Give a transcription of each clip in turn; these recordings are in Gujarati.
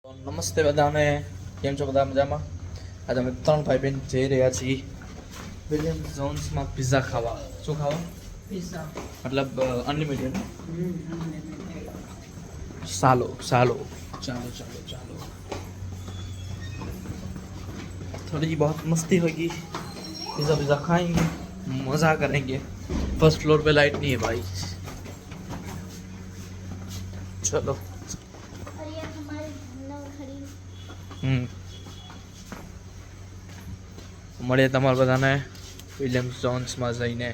નમસ્તે બધાને, કેમ છો બધા મજામાં? આજે અમે 3 ભાઈ બહેન જઈ રહ્યા છીએ વિલિયમ જોન્સમાં પિઝા ખાવા. શું ખાવા? પિઝા. મતલબ અનલિમિટેડ. ચાલો ચાલો ચાલો ચાલો ચાલો. थोड़ी बहुत मस्ती होगी, पिज़्ज़ा पिज़्ज़ा खाएंगे, मज़ा करेंगे. फर्स्ट फ्लोर पे लाइट नहीं है भाई. चलो. મળીએ તમારા બધાને વિલિયમ જોન્સમાં જઈને.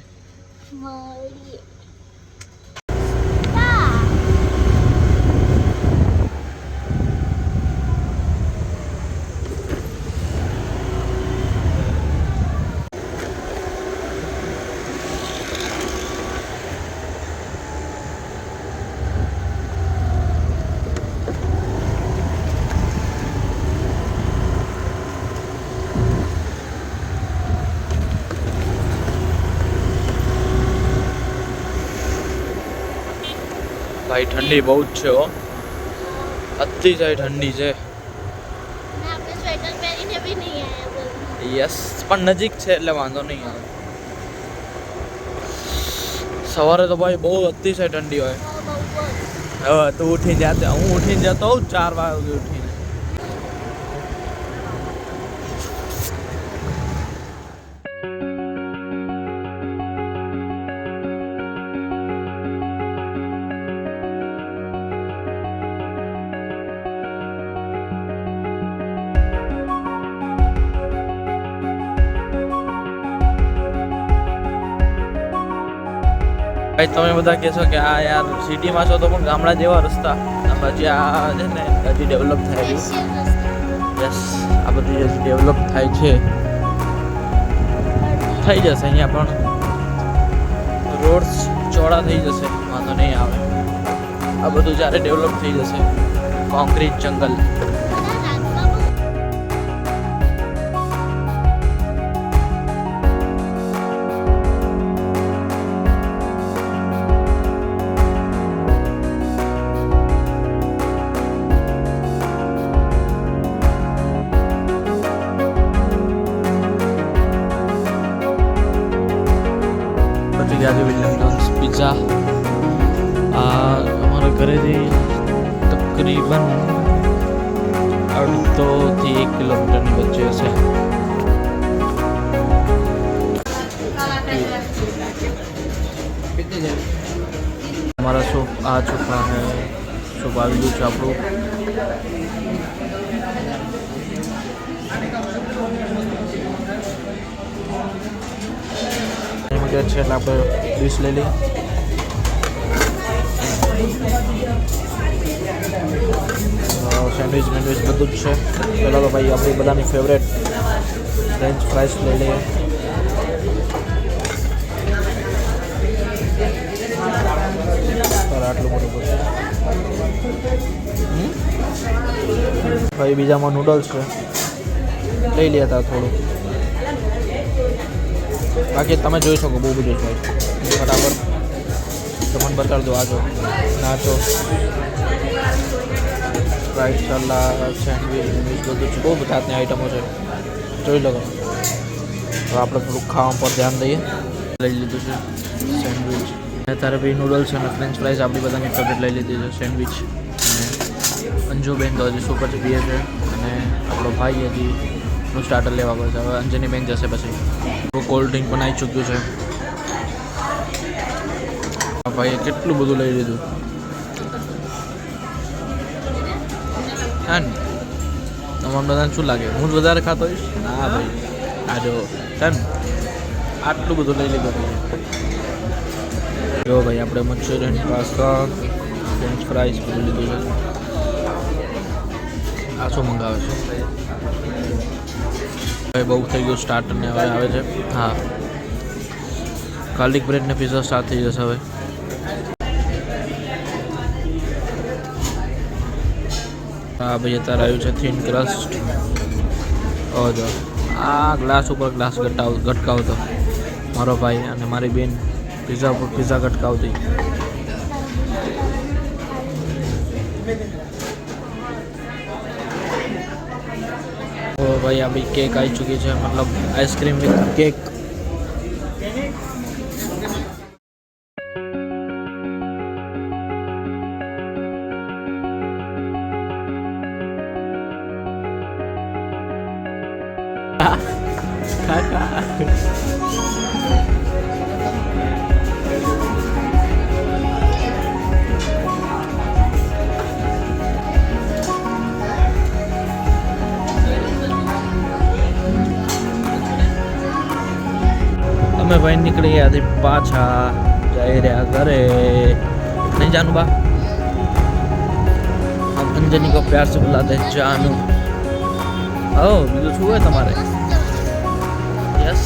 ભાઈ ઠંડી બહુ જ છે હો, અતિ જાય ઠંડી છે. આપણે સ્વેટર પહેરીને બી નહીં આયા. યસ, પણ નજીક છે એટલે વાંધો નહીં આવે. સવારે તો ભાઈ બહુ અતિશય ઠંડી હોય. હવે તું ઉઠી જાતે, હું ઉઠીને જતો હોઉં 4 વાગે ઉઠીને. ભાઈ તમે બધા કહેશો કે આ યાર સિટીમાં છો તો પણ ગામડા જેવા રસ્તા, પછી આ છે ને હજી ડેવલપ થાય રહ્યું. યસ, આ બધું હજી ડેવલપ થાય છે, થઈ જશે. અહીંયા પણ રોડ્સ ચોડા થઈ જશે, વાંધો નહીં આવે. આ બધું જ્યારે ડેવલપ થઈ જશે, કોન્ક્રીટ જંગલ. આજે વિલિયમ જોન્સ પિઝા અમારા ઘરેથી તકરીબન 1.5 થી 1 કિલોમીટરની વચ્ચે હશે. અમારા શોપ આ છોકરા હે, શોપ આવી ગયું છે આપણું. છે એટલે આપણે ડીશ લઈ લઈએ. સેન્ડવિચ મેન્ડવિચ બધું જ છે. પહેલાં તો ભાઈ આપણી બધાની ફેવરેટ ફ્રેન્ચ ફ્રાઈસ લઈ લઈએ. આટલું બધું ભાઈ બીજામાં નૂડલ્સ છે, લઈ લે હતા થોડું. બાકી તમે જોઈ શકો બહુ બધું છે બરાબર. તમને બતાડી દો, આજો નાચો રાઈટ સલાડ સેન્ડવિચ બધું છે, બહુ જાતની આઈટમો છે, જોઈ લો. હવે આપણે થોડુંક ખાવા પર ધ્યાન દઈએ. લઈ લીધું છે સેન્ડવિચ, અત્યારે ભાઈ નૂડલ્સ અને ફ્રેન્ચ ફ્રાઈઝ આપણી બધાની ફેવરેટ લઈ લીધી છે. સેન્ડવિચ અને અંજુબેન તો હજી સુપર પીએ છે, અને આપણો ભાઈ હજી નું સ્ટાર્ટર લેવા પડશે. હવે અંજની બેન જશે પછી. કોલ્ડ ડ્રિંક પણ આવી ચૂક્યું છે. ભાઈએ કેટલું બધું લઈ લીધું. હા ને, તમારે બધાને શું લાગે હું જ વધારે ખાતો હોઈશ? હા ભાઈ, આ જો છે ને આટલું બધું લઈ લીધું. જો ભાઈ આપણે મંચુરિયન, પાસ્તા, ફ્રેન્ચ ફ્રાઈઝ બધું લીધું છે. આ શું મંગાવે છે ભાઈ? બહુ થઈ ગયું સ્ટાર્ટર ને હવે આવે છે. હા, ગાર્લિક બ્રેડ ને પિઝા સ્ટાર્ટ થઈ જશે હવે. હા ભાઈ, અત્યારે આવ્યું છે થીન ક્રસ્ટ. જો આ ગ્લાસ ઉપર ગ્લાસ ગટકાવતો મારો ભાઈ અને મારી બેન પિઝા ઉપર પિઝા ગટકાવતી. भाई अभी केक आई चुकी है, मतलब आइसक्रीम विथ केक। અમે ભાઈ નીકળી ગયા હતી પાછા જઈ રહ્યા ઘરે नहीं जानू बा हम अंजनी को प्यार से बुलाते हैं जानू ओ બીજું શું હોય તમારે यस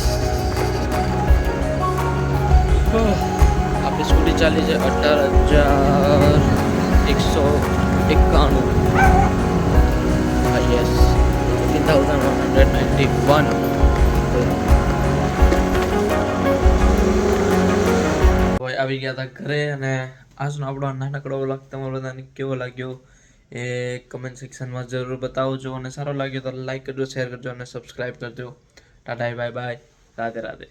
આપણી સ્કૂટી ચાલી છે 18,191 यस 15,191 આવી ગયા હતા ઘરે અને આજનો આપણો નાનકડો વ્લોગ તમારો બધાને કેવો લાગ્યો એ કમેન્ટ સેક્શનમાં જરૂર બતાવજો અને સારો લાગ્યો તો લાઈક કરજો, શેર કરજો અને સબસ્ક્રાઈબ કરજો. Tata, bye bye, Radhe Radhe.